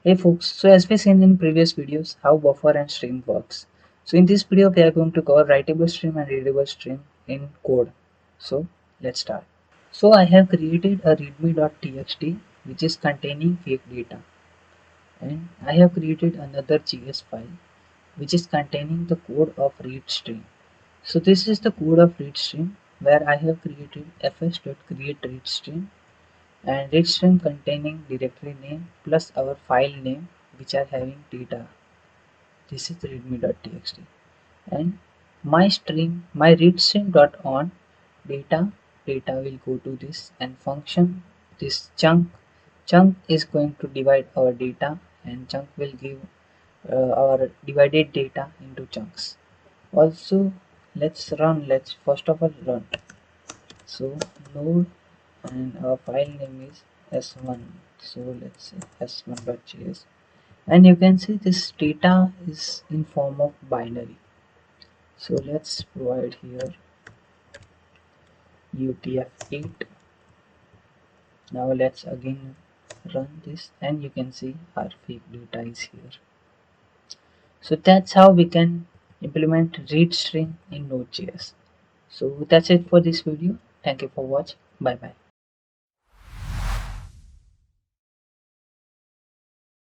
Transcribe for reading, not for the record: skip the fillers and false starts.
Hey folks, so as we seen in previous videos how buffer and stream works. So in this video we are going to cover writable stream and readable stream in code. So let's start. So I have created a readme.txt which is containing fake data, and I have created another JS file which is containing the code of read stream. So this is the code of read stream where I have created fs.create_readstream and readstream containing directory name plus our file name which are having data. This is readme.txt, and my read stream dot on data will go to this, and function this chunk is going to divide our data, and chunk will give our divided data into chunks. Also, let's first of all run. So node, and our file name is s1, so let's say s1.js, and you can see this data is in form of binary. So let's provide here utf-8. Now let's again run this, and you can see our fake data is here. So that's how we can implement read string in Node.js. So that's it for this video. Thank you for watching. Bye bye.